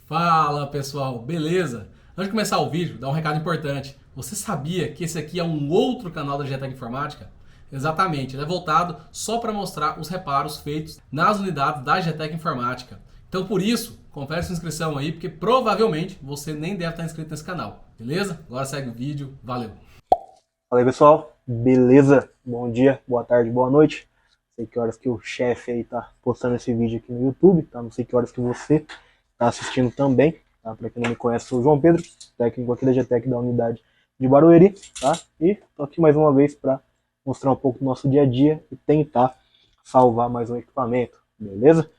Fala pessoal, beleza? Antes de começar o vídeo, dá um recado importante. Você sabia que esse aqui é um outro canal da GTEC Informática? Exatamente, ele é voltado só para mostrar os reparos feitos nas unidades da GTEC Informática. Então por isso, confere sua inscrição aí, porque provavelmente você nem deve estar inscrito nesse canal, beleza? Agora segue o vídeo, valeu! Fala aí pessoal, beleza? Bom dia, boa tarde, boa noite. Não sei que horas que o chefe aí tá postando esse vídeo aqui no YouTube, tá? Não sei que horas que você tá assistindo também, tá? Pra quem não me conhece, sou o João Pedro, técnico aqui da GTEC da unidade de Barueri, tá? E tô aqui mais uma vez para mostrar um pouco do nosso dia a dia e tentar salvar mais um equipamento, beleza?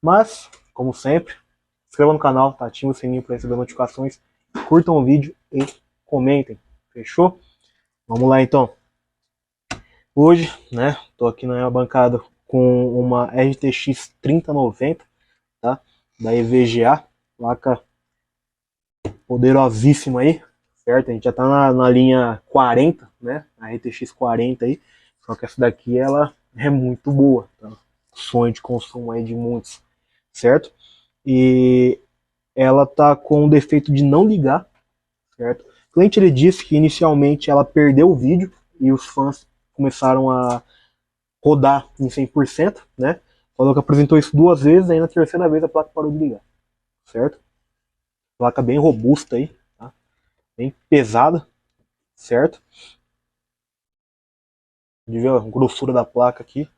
Mas, como sempre, se inscreva no canal, tá? Ative o sininho para receber notificações, curtam o vídeo e comentem, fechou? Vamos lá então. Hoje, né, tô aqui na minha bancada com uma RTX 3090, tá? Da EVGA, placa poderosíssima aí, certo? A gente já tá na linha 40, né? A RTX 40 aí, só que essa daqui ela é muito boa, tá? Sonho de consumo aí de muitos, certo? E ela tá com o defeito de não ligar, certo? O cliente ele disse que inicialmente ela perdeu o vídeo e os fãs começaram a rodar em 100%, né? Falou que apresentou isso duas vezes, aí na terceira vez a placa parou de ligar, certo? Placa bem robusta aí, tá? Bem pesada, certo? De ver a grossura da placa aqui.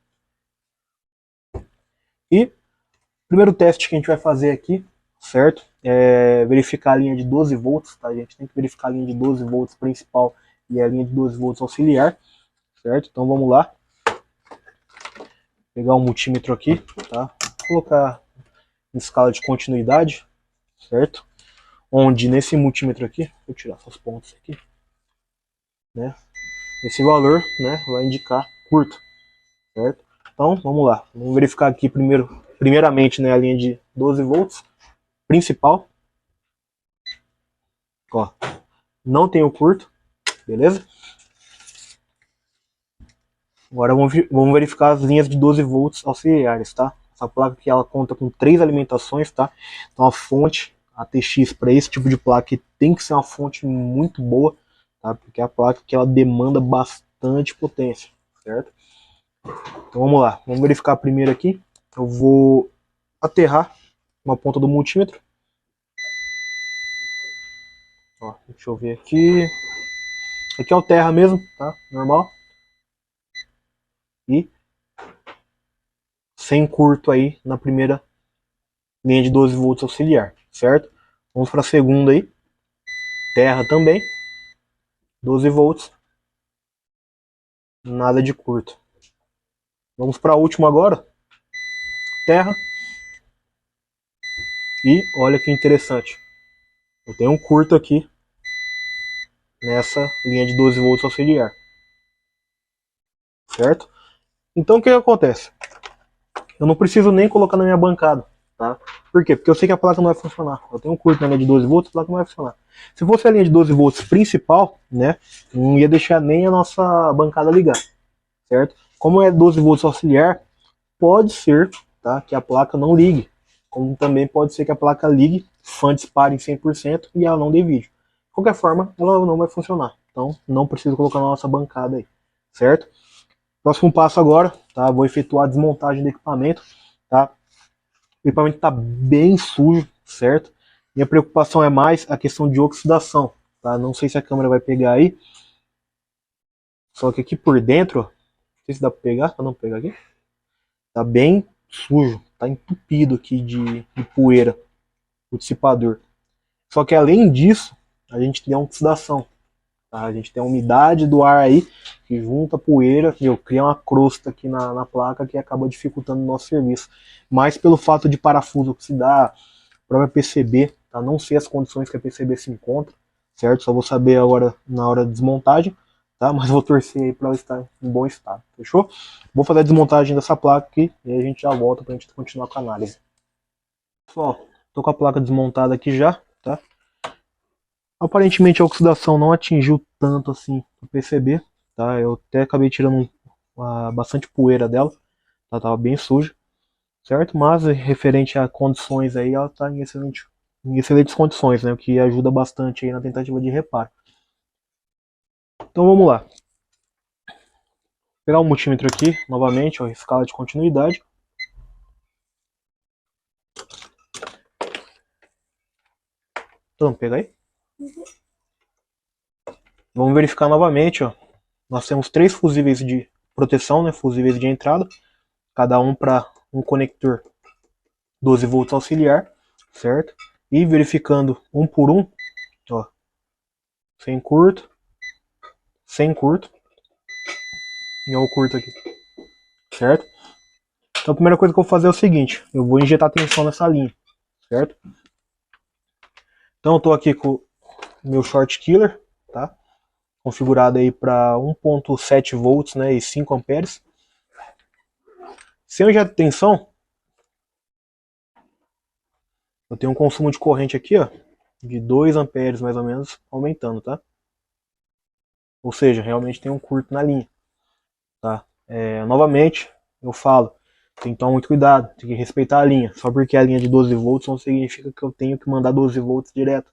E primeiro teste que a gente vai fazer aqui, certo? É verificar a linha de 12 volts, tá? A gente tem que verificar a linha de 12 volts principal e a linha de 12 volts auxiliar, certo? Então vamos lá. Pegar um multímetro aqui, tá? Colocar em escala de continuidade, certo? Onde nesse multímetro aqui, vou tirar essas pontas aqui, né? Esse valor, né, vai indicar curto, certo? Então, vamos lá. Vamos verificar aqui primeiramente, né, a linha de 12 volts principal. Ó, não tem o curto, beleza? Agora vamos verificar as linhas de 12 volts auxiliares, tá? Essa placa aqui ela conta com 3 alimentações, tá? Então a fonte ATX para esse tipo de placa tem que ser uma fonte muito boa, tá? Porque é a placa que ela demanda bastante potência, certo? Então vamos lá, vamos verificar primeiro aqui. Eu vou aterrar uma ponta do multímetro. Ó, deixa eu ver aqui. Aqui é o terra mesmo, tá? Normal. E sem curto aí na primeira linha de 12 volts auxiliar, certo? Vamos para a segunda aí. Terra também. 12 volts. Nada de curto. Vamos para a última agora. Terra. E olha que interessante. Eu tenho um curto aqui nessa linha de 12 volts auxiliar, certo? Então o que acontece? Eu não preciso nem colocar na minha bancada, tá? Por quê? Porque eu sei que a placa não vai funcionar. Eu tenho um curto na linha de 12 volts, a placa não vai funcionar. Se fosse a linha de 12 volts principal, né, não ia deixar nem a nossa bancada ligar, certo? Como é 12 volts auxiliar, pode ser, tá, que a placa não ligue. Como também pode ser que a placa ligue, fã dispare em 100% e ela não dê vídeo. De qualquer forma, ela não vai funcionar. Então, não preciso colocar na nossa bancada aí, certo? Próximo passo agora, tá? Vou efetuar a desmontagem do equipamento, tá? O equipamento está bem sujo, certo? Minha preocupação é mais a questão de oxidação, tá? Não sei se a câmera vai pegar aí, só que aqui por dentro, ó, não sei se dá para pegar, para não pegar aqui, tá bem sujo, tá entupido aqui de poeira, o dissipador. Só que além disso, a gente tem a oxidação, tá? A gente tem a umidade do ar aí, que junta poeira, cria uma crosta aqui na placa que acaba dificultando o nosso serviço. Mas pelo fato de parafuso oxidar, própria PCB, tá? Não sei as condições que a PCB se encontra, certo? Só vou saber agora na hora da desmontagem, tá? Mas vou torcer aí para ela estar em bom estado, fechou? Vou fazer a desmontagem dessa placa aqui e aí a gente já volta para a gente continuar com a análise. Pessoal, tô com a placa desmontada aqui já, tá? Aparentemente a oxidação não atingiu tanto assim o PCB, tá? Eu até acabei tirando bastante poeira dela, tá? Tava bem suja, certo? Mas referente a condições aí, ela tá em em excelentes condições, né? O que ajuda bastante aí na tentativa de reparo. Então vamos lá. Vou pegar o multímetro aqui, novamente, ó, escala de continuidade. Então, pega aí. Vamos verificar novamente, ó. Nós temos 3 fusíveis de proteção, né? Fusíveis de entrada, cada um para um conector 12 volts auxiliar, certo? E verificando um por um, ó, sem curto, e ó o curto aqui, certo? Então a primeira coisa que eu vou fazer é o seguinte, eu vou injetar tensão nessa linha, certo? Então eu tô aqui com o meu short killer, tá? Configurado aí para 1.7 volts, né, e 5 amperes. Se eu injeto tensão, eu tenho um consumo de corrente aqui, ó, de 2 amperes mais ou menos, aumentando, tá? Ou seja, realmente tem um curto na linha, tá? Novamente, eu falo, tem que tomar muito cuidado, tem que respeitar a linha. Só porque a linha é de 12 volts não significa que eu tenho que mandar 12 volts direto,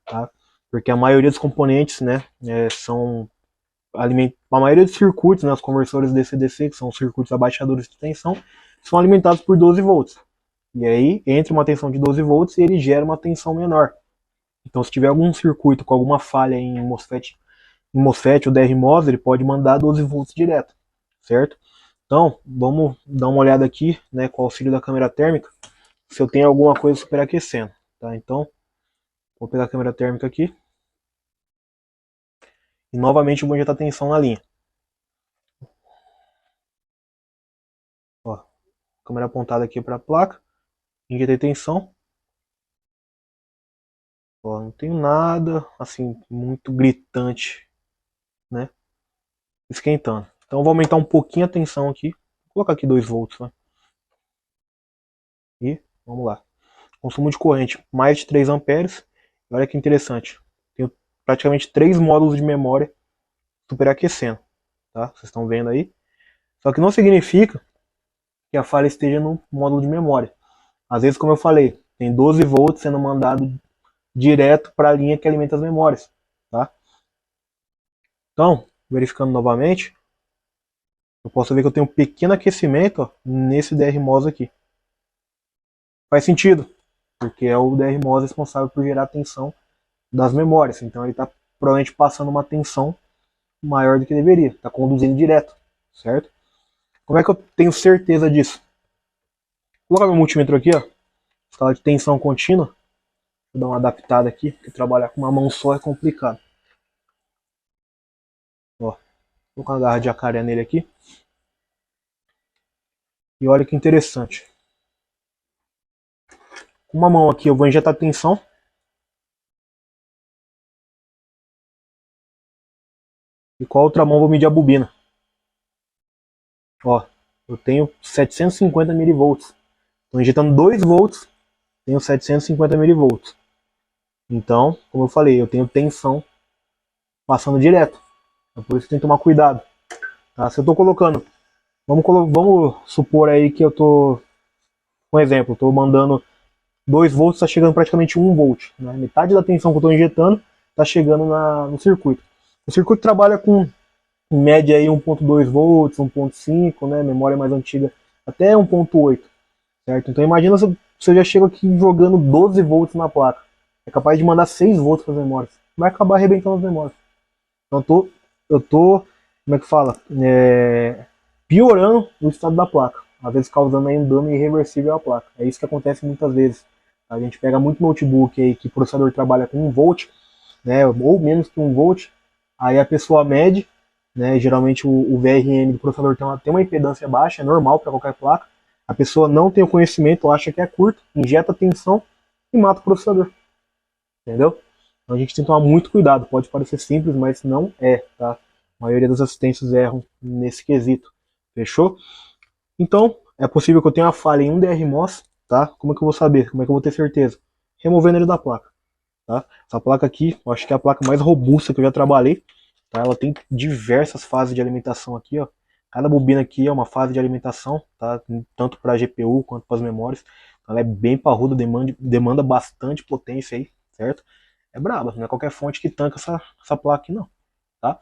tá? Porque a maioria dos componentes, né, são a maioria dos circuitos, né, os conversores DC-DC, que são os circuitos abaixadores de tensão, são alimentados por 12 volts. E aí entra uma tensão de 12 volts e ele gera uma tensão menor. Então se tiver algum circuito com alguma falha em MOSFET ou DRMOS, ele pode mandar 12 volts direto, certo? Então vamos dar uma olhada aqui, né, com o auxílio da câmera térmica, se eu tenho alguma coisa superaquecendo, tá? Então vou pegar a câmera térmica aqui e novamente eu vou injetar tensão na linha. Ó, câmera apontada aqui para a placa, injetei tensão. Ó, não tenho nada assim muito gritante, né, esquentando. Então eu vou aumentar um pouquinho a tensão aqui, vou colocar aqui 2 volts, né? E vamos lá. Consumo de corrente mais de 3 amperes. Olha que interessante, tenho praticamente 3 módulos de memória superaquecendo, tá? Vocês estão vendo aí. Só que não significa que a falha esteja no módulo de memória. Às vezes, como eu falei, tem 12 volts sendo mandado direto para a linha que alimenta as memórias, tá? Então, verificando novamente, eu posso ver que eu tenho um pequeno aquecimento, ó, nesse DRMOS aqui. Faz sentido, porque é o DRMOS responsável por gerar a tensão das memórias. Então ele está provavelmente passando uma tensão maior do que deveria, está conduzindo direto, certo? Como é que eu tenho certeza disso? Vou colocar meu multímetro aqui, ó, escala de tensão contínua. Vou dar uma adaptada aqui, porque trabalhar com uma mão só é complicado. Ó, vou colocar uma garra de jacaré nele aqui. E olha que interessante. Com uma mão aqui eu vou injetar tensão. E com a outra mão eu vou medir a bobina. Ó, eu tenho 750 mV. Estou injetando 2 volts, tenho 750 mV. Então, como eu falei, eu tenho tensão passando direto. É por isso que tem que tomar cuidado. Tá? Se eu estou colocando, vamos supor aí que eu estou, um exemplo, estou mandando 2 volts, está chegando praticamente 1 volt. Né? Metade da tensão que eu estou injetando está chegando no circuito. O circuito trabalha com, em média, aí 1.2 volts, 1.5, né? Memória mais antiga até 1.8. Certo? Então imagina se eu já chego aqui jogando 12 volts na placa. É capaz de mandar 6 volts para as memórias. Vai acabar arrebentando as memórias. Então eu tô como é que fala? Piorando o estado da placa. Às vezes causando aí um dano irreversível à placa. É isso que acontece muitas vezes. A gente pega muito notebook aí que o processador trabalha com 1 volt, né, ou menos que 1 volt. Aí a pessoa mede, né, geralmente o VRM do processador tem uma impedância baixa, é normal para qualquer placa. A pessoa não tem o conhecimento, acha que é curto, injeta tensão e mata o processador. Entendeu? Então a gente tem que tomar muito cuidado. Pode parecer simples, mas não é, tá? A maioria dos assistentes erram nesse quesito. Fechou? Então, é possível que eu tenha uma falha em um DRMOS, tá? Como é que eu vou saber? Como é que eu vou ter certeza? Removendo ele da placa, tá? Essa placa aqui, eu acho que é a placa mais robusta que eu já trabalhei, tá? Ela tem diversas fases de alimentação aqui, ó. Cada bobina aqui é uma fase de alimentação, tá? Tanto para a GPU quanto para as memórias. Ela é bem parruda, demanda bastante potência aí, certo? É braba, não é qualquer fonte que tanca essa placa aqui não, tá?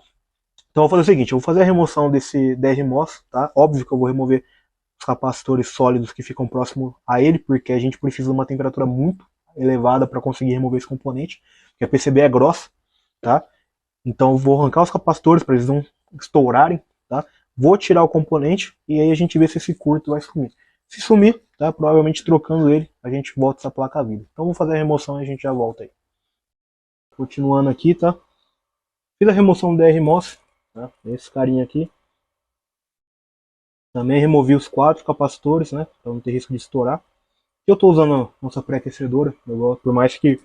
Então eu vou fazer o seguinte, eu vou fazer a remoção desse DRMOS, tá? Óbvio que eu vou remover os capacitores sólidos que ficam próximo a ele, porque a gente precisa de uma temperatura muito elevada para conseguir remover esse componente, porque a PCB é grossa, tá? Então eu vou arrancar os capacitores para eles não estourarem, tá? Vou tirar o componente e aí a gente vê se esse curto vai sumir. Se sumir, tá? Provavelmente trocando ele, a gente volta essa placa à vida. Então vamos fazer a remoção e a gente já volta aí. Continuando aqui, tá? Fiz a remoção do DRMOS, tá? Esse carinha aqui. Também removi os 4 capacitores, né? Para não ter risco de estourar. Eu estou usando a nossa pré-aquecedora, por mais que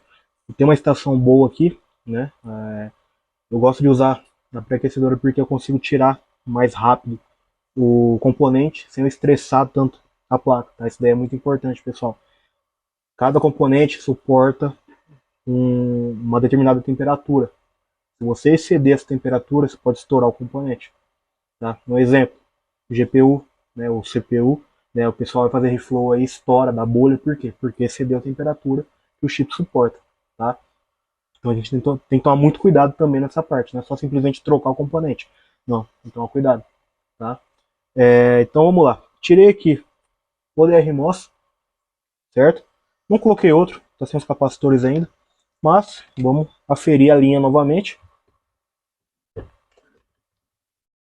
tenha uma estação boa aqui, né? Eu gosto de usar a pré-aquecedora porque eu consigo tirar mais rápido o componente sem eu estressar tanto a placa, tá? Isso daí é muito importante, pessoal. Cada componente suporta uma determinada temperatura. Se você exceder essa temperatura, você pode estourar o componente, tá? Um exemplo, o GPU, né, o CPU, né, o pessoal vai fazer reflow aí, estoura, dá bolha, por quê? Porque excedeu a temperatura que o chip suporta, tá? Então a gente tem que tomar muito cuidado também nessa parte, não é só simplesmente trocar o componente. Não, tem que tomar cuidado, tá? Então vamos lá. Tirei aqui o DRMOS, certo? Não coloquei outro, tá sem os capacitores ainda, mas vamos aferir a linha novamente.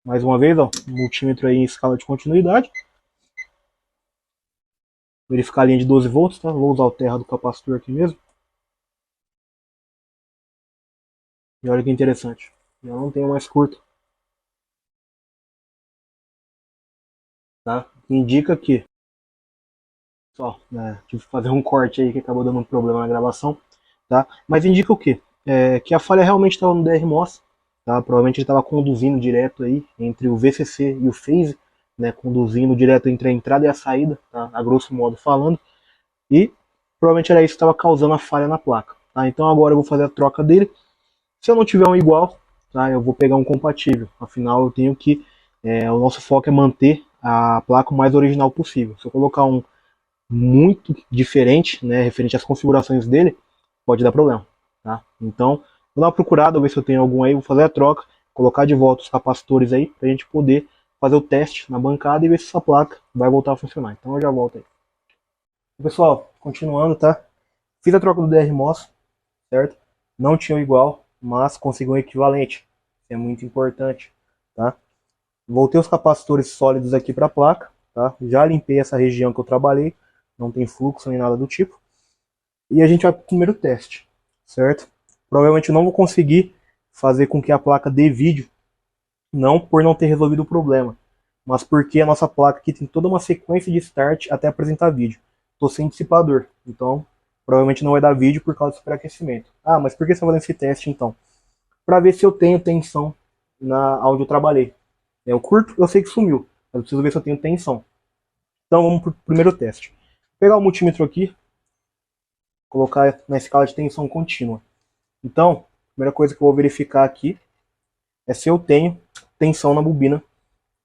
Mais uma vez, ó, multímetro aí em escala de continuidade. Verificar a linha de 12 volts, tá? Vou usar o terra do capacitor aqui mesmo. E olha que interessante, já não tenho mais curto, tá? Indica que, só, né, tive que fazer um corte aí que acabou dando um problema na gravação, tá? Mas indica o quê? Que a falha realmente estava no DRMOS, tá? Provavelmente ele estava conduzindo direto aí entre o VCC e o phase, né? Conduzindo direto entre a entrada e a saída, tá? A grosso modo falando, e provavelmente era isso que estava causando a falha na placa, tá? Então agora eu vou fazer a troca dele. Se eu não tiver um igual, tá, eu vou pegar um compatível. Afinal, eu tenho que. O nosso foco é manter a placa o mais original possível. Se eu colocar um muito diferente, né, referente às configurações dele, pode dar problema. Tá? Então, vou dar uma procurada, ver se eu tenho algum aí, vou fazer a troca, colocar de volta os capacitores aí, para a gente poder fazer o teste na bancada e ver se essa placa vai voltar a funcionar. Então eu já volto aí. Pessoal, continuando, tá? Fiz a troca do DRMOS, certo? Não tinha o igual, mas consegui um equivalente. Isso é muito importante, tá? Voltei os capacitores sólidos aqui para a placa, tá? Já limpei essa região que eu trabalhei, não tem fluxo nem nada do tipo. E a gente vai para o primeiro teste, certo? Provavelmente eu não vou conseguir fazer com que a placa dê vídeo, não por não ter resolvido o problema, mas porque a nossa placa aqui tem toda uma sequência de start até apresentar vídeo. Estou sem dissipador, então provavelmente não vai dar vídeo por causa do superaquecimento. Ah, mas por que você está fazendo esse teste então? Para ver se eu tenho tensão onde eu trabalhei. O curto eu sei que sumiu, mas eu preciso ver se eu tenho tensão. Então vamos para o primeiro teste. Vou pegar o multímetro aqui, colocar na escala de tensão contínua. Então, a primeira coisa que eu vou verificar aqui é se eu tenho tensão na bobina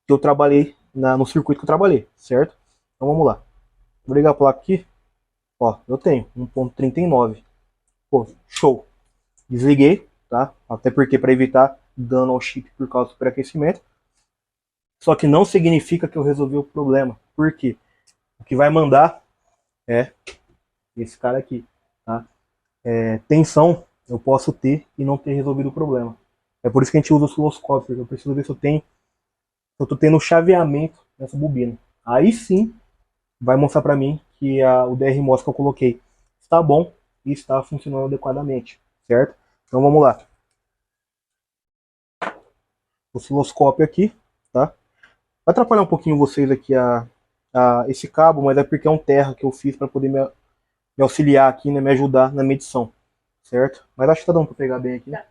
que eu trabalhei, no circuito que eu trabalhei, certo? Então vamos lá. Vou ligar a placa aqui. Ó, eu tenho 1.39. Pô, show. Desliguei, tá? Até porque para evitar dano ao chip por causa do superaquecimento. Só que não significa que eu resolvi o problema. Por quê? O que vai mandar é esse cara aqui, tá? Tensão eu posso ter e não ter resolvido o problema. É por isso que a gente usa o osciloscópio, porque eu preciso ver se eu tô tendo chaveamento nessa bobina. Aí sim vai mostrar para mim que o DRMOS que eu coloquei está bom e está funcionando adequadamente, certo? Então vamos lá. Osciloscópio aqui, tá? Vai atrapalhar um pouquinho vocês aqui esse cabo, mas é porque é um terra que eu fiz para poder me auxiliar aqui, né, me ajudar na medição, certo? Mas acho que tá dando para pegar bem aqui. Tá.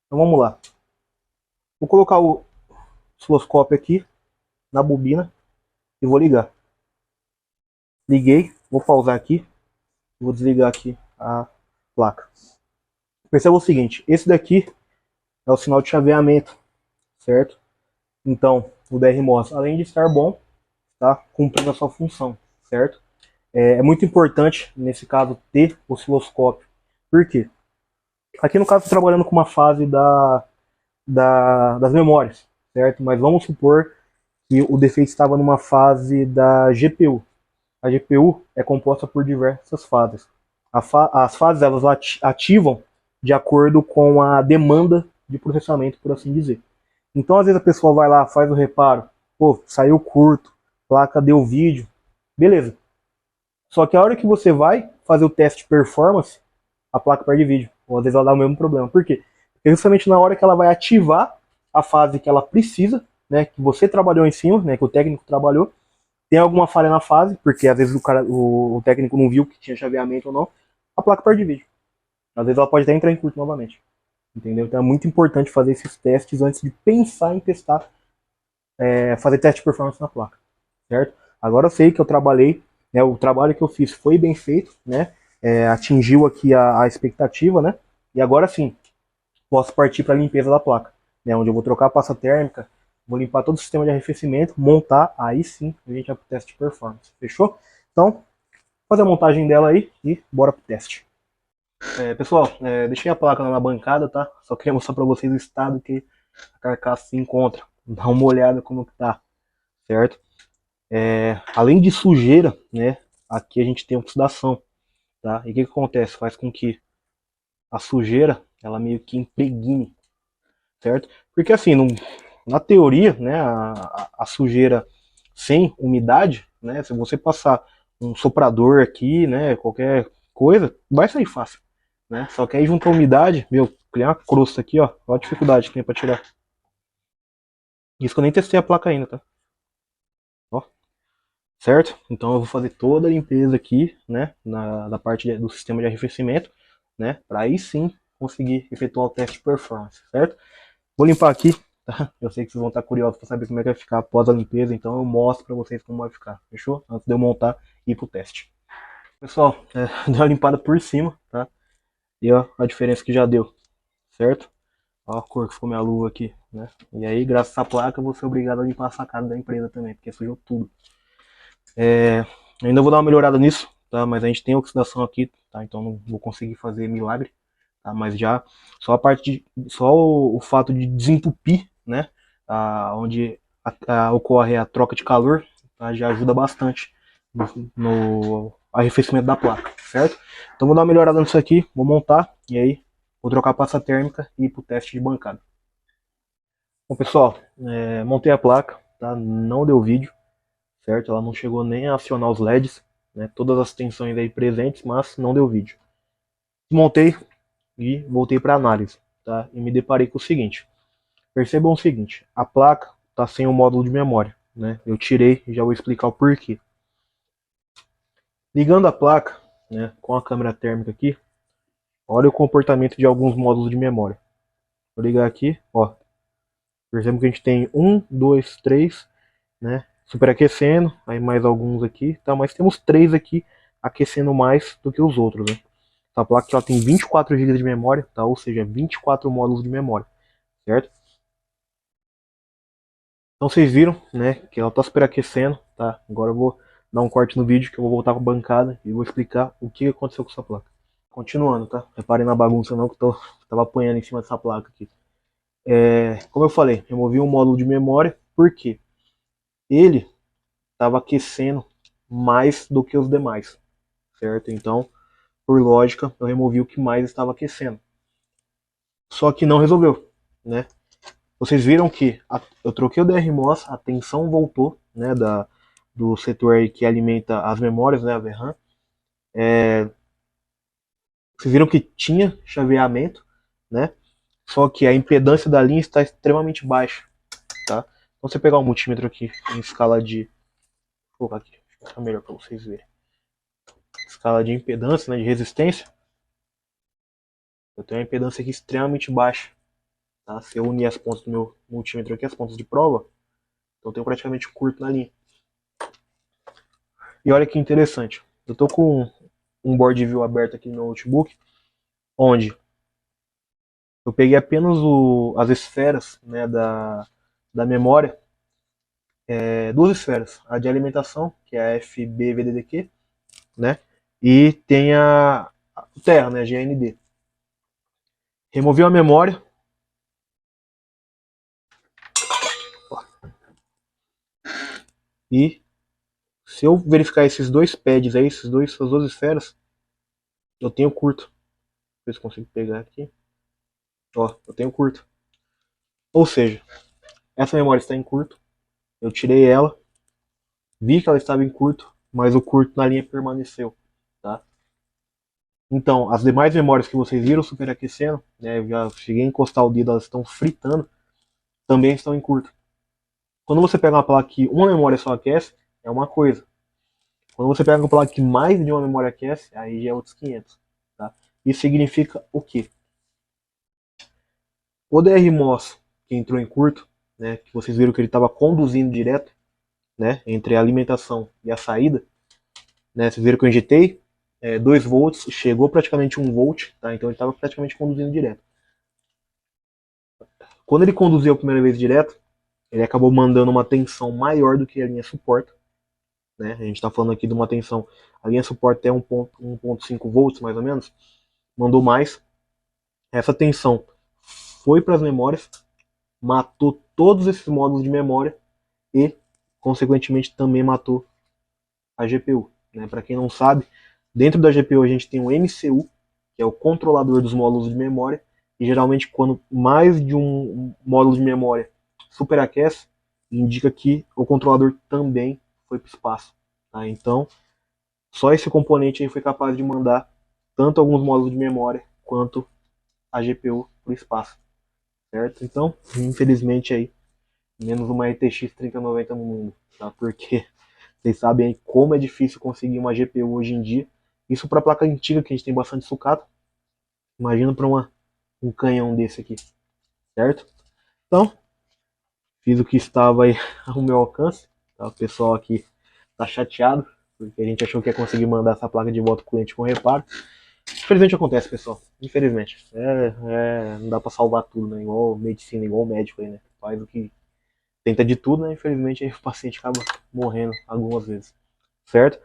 Então vamos lá. Vou colocar o osciloscópio aqui na bobina e vou ligar. Liguei, vou pausar aqui, vou desligar aqui a placa. Perceba o seguinte, esse daqui é o sinal de chaveamento, certo? Então, o DRMOS, além de estar bom, está cumprindo a sua função, certo? É muito importante, nesse caso, ter osciloscópio. Por quê? Aqui no caso, estou trabalhando com uma fase das memórias, certo? Mas vamos supor que o defeito estava numa fase da GPU. A GPU é composta por diversas fases. As fases elas ativam de acordo com a demanda de processamento, por assim dizer. Então, às vezes a pessoa vai lá, faz o reparo, pô, saiu curto, placa deu vídeo, beleza. Só que a hora que você vai fazer o teste de performance, a placa perde vídeo. Ou às vezes ela dá o mesmo problema. Por quê? Porque justamente na hora que ela vai ativar a fase que ela precisa, né, que você trabalhou em cima, né, que o técnico trabalhou, tem alguma falha na fase, porque às vezes o técnico não viu que tinha chaveamento ou não, a placa perde vídeo. Às vezes ela pode até entrar em curto novamente. Entendeu? Então é muito importante fazer esses testes antes de pensar em testar, fazer teste de performance na placa. Certo? Agora eu sei que eu trabalhei, né, o trabalho que eu fiz foi bem feito, né? Atingiu aqui a expectativa, né? E agora sim, posso partir para a limpeza da placa, né? Onde eu vou trocar a pasta térmica, vou limpar todo o sistema de arrefecimento, montar, aí sim a gente vai para o teste de performance. Fechou? Então, vou fazer a montagem dela aí e bora pro teste. Pessoal, deixei a placa na bancada, tá? Só queria mostrar para vocês o estado que a carcaça se encontra. Dá uma olhada como que tá, certo? Além de sujeira, né? Aqui a gente tem oxidação, tá? E o que acontece? Faz com que a sujeira, ela meio que impregne, certo? Porque assim, na teoria, né? A sujeira sem umidade, né? Se você passar um soprador aqui, né? Qualquer coisa, vai sair fácil, né? Só que aí junto à umidade, meu, cria uma crosta aqui, ó. Olha a dificuldade que tem pra tirar. Isso que eu nem testei a placa ainda, tá? Ó, certo? Então eu vou fazer toda a limpeza aqui, né? Na parte do sistema de arrefecimento, né? Para aí sim conseguir efetuar o teste de performance, certo? Vou limpar aqui, tá? Eu sei que vocês vão estar curiosos para saber como é que vai ficar após a limpeza, então eu mostro para vocês como vai ficar, fechou? Antes de eu montar e ir pro teste. Pessoal, deu uma limpada por cima, tá? E ó, a diferença que já deu, certo? Ó a cor que ficou minha luva aqui, né? E aí, graças à placa, eu vou ser obrigado a limpar a sacada da empresa também, porque sujou tudo. Ainda vou dar uma melhorada nisso, tá? Mas a gente tem oxidação aqui, tá? Então não vou conseguir fazer milagre, tá? Mas já só a parte só o fato de desentupir, né? Onde ocorre a troca de calor, tá? Já ajuda bastante no arrefecimento da placa, certo? Então vou dar uma melhorada nisso aqui, vou montar e aí vou trocar a pasta térmica e ir pro teste de bancada. Bom pessoal, montei a placa, tá? Não deu vídeo, certo? Ela não chegou nem a acionar os LEDs, né? Todas as tensões aí presentes, mas não deu vídeo. Montei e voltei para análise, tá? E me deparei com o seguinte. Percebam o seguinte, a placa está sem o módulo de memória, né? Eu tirei e já vou explicar o porquê. Ligando a placa, né, com a câmera térmica aqui, olha o comportamento de alguns módulos de memória. Vou ligar aqui, ó. Percebam que a gente tem 1, 2, 3, né? Superaquecendo, aí mais alguns aqui, tá? Mas temos 3 aqui aquecendo mais do que os outros, né? Essa placa aqui, ela tem 24 GB de memória, tá? Ou seja, 24 módulos de memória, certo? Então vocês viram, né, que ela está superaquecendo, tá? Agora eu vou dar um corte no vídeo, que eu vou voltar para a bancada e vou explicar o que aconteceu com essa placa. Continuando, tá? Reparem na bagunça não, que eu tava apanhando em cima dessa placa aqui. Como eu falei, removi um módulo de memória, porque ele estava aquecendo mais do que os demais, certo? Então, por lógica, eu removi o que mais estava aquecendo. Só que não resolveu, né? Vocês viram que eu troquei o DRMOS, a tensão voltou, né, do setor aí que alimenta as memórias, né, a VRAM. Vocês viram que tinha chaveamento, né? Só que a impedância da linha está extremamente baixa, tá? Então você pegar um multímetro aqui em escala de, vou colocar aqui, fica melhor para vocês verem. Escala de impedância, né, de resistência. Eu tenho uma impedância aqui extremamente baixa, tá? Se eu unir as pontas do meu multímetro aqui, as pontas de prova, então eu tenho praticamente curto na linha. E olha que interessante, eu tô com um board view aberto aqui no meu notebook, onde eu peguei apenas as esferas, né, da memória, duas esferas, a de alimentação, que é a FBVDDQ, né? E tem a terra, né? GND. Removi a memória. E se eu verificar esses dois pads aí, essas duas esferas, eu tenho curto. Deixa eu ver se consigo pegar aqui. Ó, eu tenho curto. Ou seja, essa memória está em curto. Eu tirei ela, vi que ela estava em curto, mas o curto na linha permaneceu, tá? Então, as demais memórias que vocês viram superaquecendo, né, eu já cheguei a encostar o dedo, elas estão fritando, também estão em curto. Quando você pega uma placa que uma memória só aquece, é uma coisa. Quando você pega uma placa que mais de uma memória aquece, aí já é outros 500. Tá? Isso significa o quê? O DRMOS que entrou em curto, né, que vocês viram que ele estava conduzindo direto, né, entre a alimentação e a saída, né, vocês viram que eu injetei 2 volts, chegou praticamente 1 volt, tá? Então ele estava praticamente conduzindo direto. Quando ele conduziu a primeira vez direto, ele acabou mandando uma tensão maior do que a linha suporta. Né? A gente está falando aqui de uma tensão, a linha suporta é 1.5 volts mais ou menos, mandou mais. Essa tensão foi para as memórias, matou todos esses módulos de memória e, consequentemente, também matou a GPU. Né? Para quem não sabe, dentro da GPU a gente tem o MCU, que é o controlador dos módulos de memória, e geralmente quando mais de um módulo de memória superaquece, indica que o controlador também foi para o espaço. Tá? Então, só esse componente aí foi capaz de mandar tanto alguns módulos de memória quanto a GPU para o espaço. Certo? Então, infelizmente aí, menos uma RTX 3090 no mundo. Tá? Porque vocês sabem aí como é difícil conseguir uma GPU hoje em dia. Isso para placa antiga, que a gente tem bastante sucata. Imagina para um canhão desse aqui. Certo? Então, fiz o que estava aí ao meu alcance. Tá? O pessoal aqui tá chateado, porque a gente achou que ia conseguir mandar essa placa de volta pro cliente com reparo. Infelizmente acontece, pessoal. Infelizmente. Não dá pra salvar tudo, né? Igual medicina, igual médico aí, né? Faz o que tenta de tudo, né? Infelizmente aí o paciente acaba morrendo algumas vezes. Certo?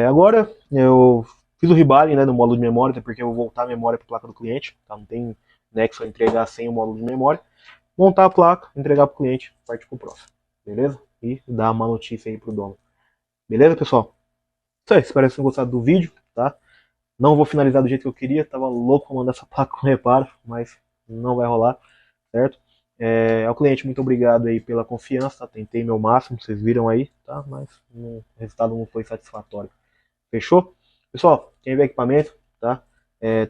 Agora eu fiz o rebaling, né, do módulo de memória, até porque eu vou voltar a memória para a placa do cliente. Tá? Não tem nexo a entregar sem o módulo de memória. Montar a placa, entregar para o cliente, partir pro próximo. Beleza? E dar uma notícia aí pro dono. Beleza, pessoal? Isso aí, espero que tenham gostado do vídeo, tá? Não vou finalizar do jeito que eu queria, tava louco pra mandar essa placa com reparo, mas não vai rolar, certo? Ao cliente, muito obrigado aí pela confiança, tá? Tentei meu máximo, vocês viram aí, tá? Mas o resultado não foi satisfatório. Fechou? Pessoal, quem vê equipamento, tá?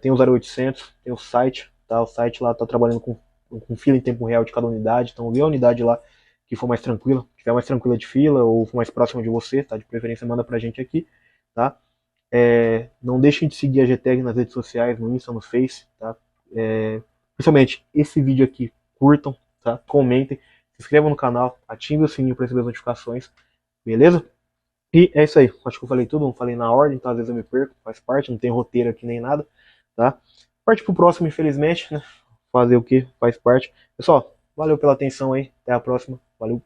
Tem o 0800, tem o site, tá? O site lá tá trabalhando com fila em tempo real de cada unidade, então vê a unidade lá que for mais tranquila, tiver mais tranquila de fila ou for mais próxima de você, tá? De preferência manda pra gente aqui, tá? Não deixem de seguir a GTEC nas redes sociais, no Insta, no Face, tá? Principalmente esse vídeo aqui, curtam, tá? Comentem, se inscrevam no canal, ativem o sininho para receber as notificações, beleza? E é isso aí, acho que eu falei tudo, não falei na ordem, então às vezes eu me perco, faz parte, não tem roteiro aqui nem nada, tá? Parte pro próximo, infelizmente, né? Fazer o que? Faz parte. Pessoal, valeu pela atenção aí, até a próxima, valeu!